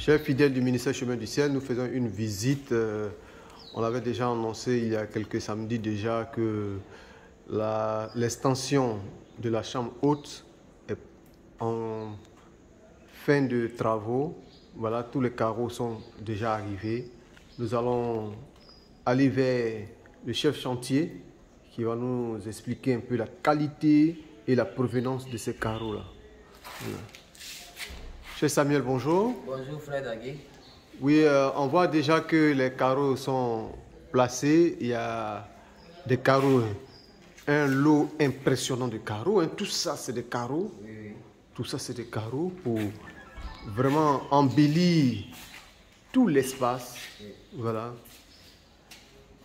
Chers fidèles du ministère Chemin du Ciel, nous faisons une visite. On l'avait déjà annoncé il y a quelques samedis déjà que l'extension de la chambre haute est en fin de travaux. Voilà, tous les carreaux sont déjà arrivés. Nous allons aller vers le chef chantier qui va nous expliquer un peu la qualité et la provenance de ces carreaux-là. Voilà. Cher Samuel, bonjour. Bonjour frère Dagui. Oui, on voit déjà que les carreaux sont placés. Il y a des carreaux, un lot impressionnant de carreaux. Hein. Tout ça, c'est des carreaux. Oui. Tout ça, c'est des carreaux pour vraiment embellir tout l'espace. Oui. Voilà.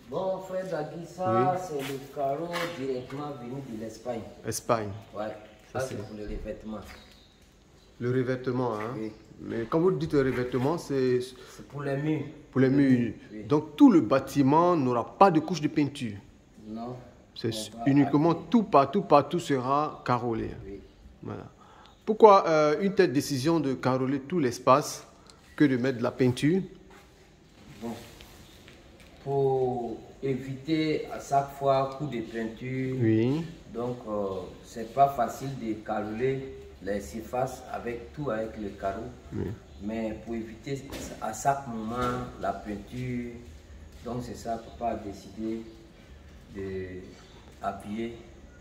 Bon frère Dagui, ça c'est le carreau directement venu de l'Espagne. Espagne. Ouais, ça c'est pour le revêtement. Le revêtement, hein. Oui. Mais quand vous dites revêtement, c'est pour les murs. pour les murs. Oui. Donc tout le bâtiment n'aura pas de couche de peinture. Non. C'est uniquement tout partout sera carrelé. Oui. Voilà. Pourquoi une telle décision de carreler tout l'espace que de mettre de la peinture? Bon. Pour éviter à chaque fois coup de peinture. Oui. Donc c'est pas facile de carreler les surfaces avec le carreau. Oui. Mais pour éviter à chaque moment la peinture, donc c'est ça, papa a décidé d'appuyer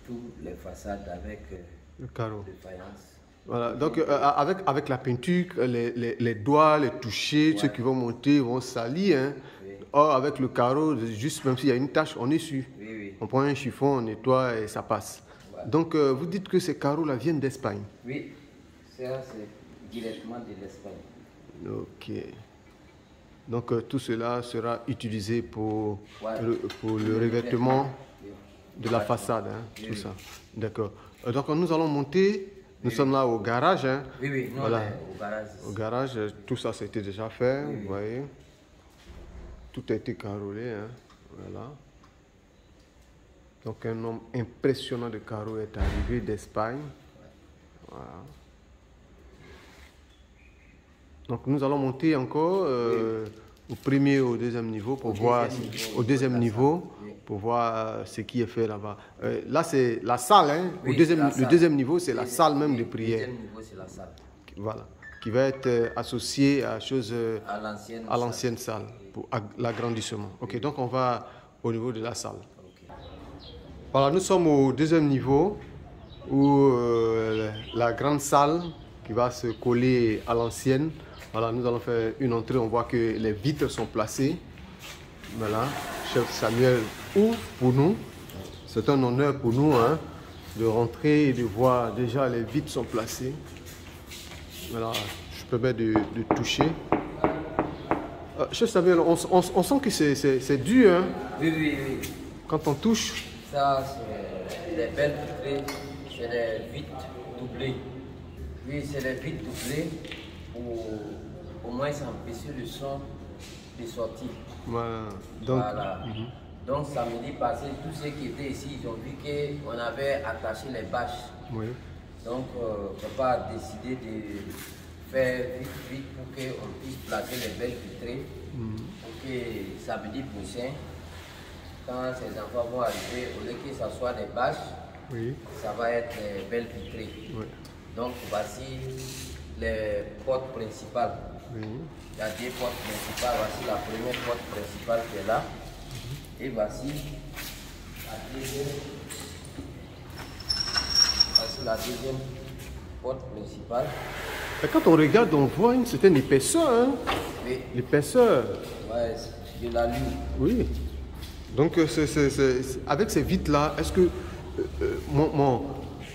toutes les façades avec Le carreau. de faïence. Voilà. Donc avec la peinture, les doigts, les touchés, ceux qui vont monter vont salir. Hein. Oui. Or avec le carreau, juste même s'il y a une tache, on est sûr. Oui, oui. On prend un chiffon, on nettoie et ça passe. Ouais. Donc vous dites que ces carreaux-là viennent d'Espagne. Oui, ça c'est directement de l'Espagne. Ok. Donc tout cela sera utilisé pour, pour le revêtement de la façade, hein, tout ça. D'accord. Donc nous allons monter. Nous sommes là au garage. Hein. Oui, oui, non, Voilà. au garage. Au garage, tout ça c'était déjà fait. Oui, oui. Vous voyez. Tout a été carrelé. Hein. Voilà. Donc un nombre impressionnant de carreaux est arrivé d'Espagne. Voilà. Donc nous allons monter encore au premier, au deuxième niveau pour voir au deuxième niveau pour voir ce qui est fait là-bas. Là c'est la salle, hein. Oui, Le deuxième niveau c'est la salle même de prière. Le deuxième niveau c'est la salle. Voilà, qui va être associée à chose À l'ancienne salle pour l'agrandissement. Ok, donc on va au niveau de la salle. Ok. Voilà, nous sommes au deuxième niveau où la grande salle qui va se coller à l'ancienne. Voilà, nous allons faire une entrée, on voit que les vitres sont placées. Voilà, chef Samuel ouvre pour nous. C'est un honneur pour nous hein, de rentrer et de voir déjà les vitres sont placées. Voilà, je permets de toucher. Chef Samuel, on sent que c'est dur hein, Oui, oui, oui. quand on touche. Ça, c'est des belles vitrées, c'est des vitres doublées. Oui, c'est des vitres doublées pour au moins s'empêcher le son de sortir. Voilà. Donc, voilà. Donc samedi passé, tous ceux qui étaient ici, ils ont vu qu'on avait attaché les bâches. oui. Donc papa a décidé de faire vite pour qu'on puisse placer les belles vitrées. Pour que samedi prochain, quand ces enfants vont arriver, au lieu que ce soit des bâches, Oui. ça va être des belles vitrées. Oui. Donc voici les portes principales. Oui. Il y a deux portes principales. Voici la première porte principale qui est là. Et voici la deuxième porte principale. Et quand on regarde, on voit une certaine épaisseur. Hein? Oui. L'épaisseur. Ouais, de la lune. Oui. Donc, avec ces vitres-là, est-ce que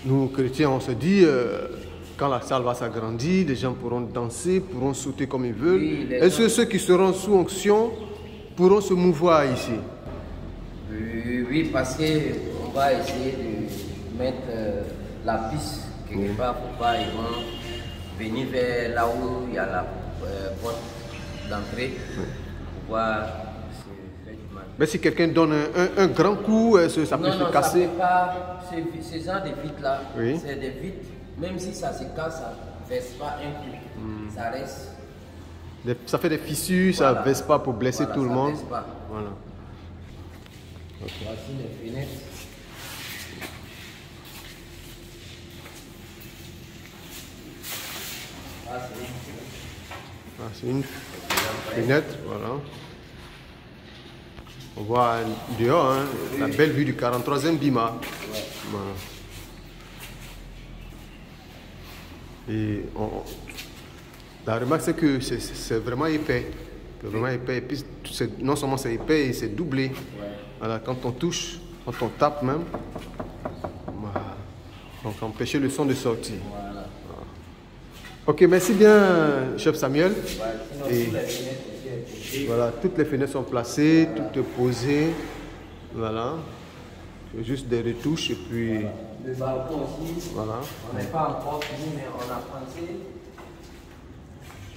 nous, chrétiens, on se dit, quand la salle va s'agrandir, les gens pourront danser, pourront sauter comme ils veulent. Oui, est-ce que ceux qui seront sous onction pourront se mouvoir ici? Oui, parce qu'on va essayer de mettre la piste quelque part pour pas ils vont venir vers là où il y a la porte d'entrée pour pouvoir se faire du mal. Mais si quelqu'un donne un grand coup, ça peut se casser? Non, pas. Ce genre de vitres là, Oui. c'est des vitres, même si ça se casse, ça ne verse pas un coup. Ça reste Ça fait des fissures, ça ne baisse pas pour blesser tout le monde. Voilà. Okay. Voici les fenêtres. C'est une fenêtre, voilà. On voit dehors hein, la belle vue du 43e Bima. Voilà. Et la remarque c'est que c'est vraiment épais. Vraiment épais. Et puis non seulement c'est épais, c'est doublé. Voilà, quand on touche, quand on tape même, voilà. Donc empêcher le son de sortir. Voilà. Ok, merci bien, chef Samuel. Et voilà, toutes les fenêtres sont placées, tout est posé. Voilà. Juste des retouches et puis. Le balcon aussi. Voilà. On n'est pas encore fini, mais on a pensé.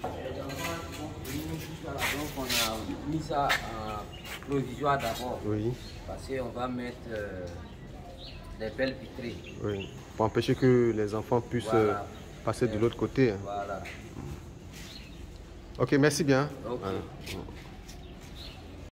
Les enfants vont venir jusqu'à là, donc on a mis ça en provisoire d'abord. Oui. Parce qu'on va mettre des belles vitrées. Oui. Pour empêcher que les enfants puissent passer de l'autre côté. Hein. Voilà. Ok, merci bien. Okay. Voilà.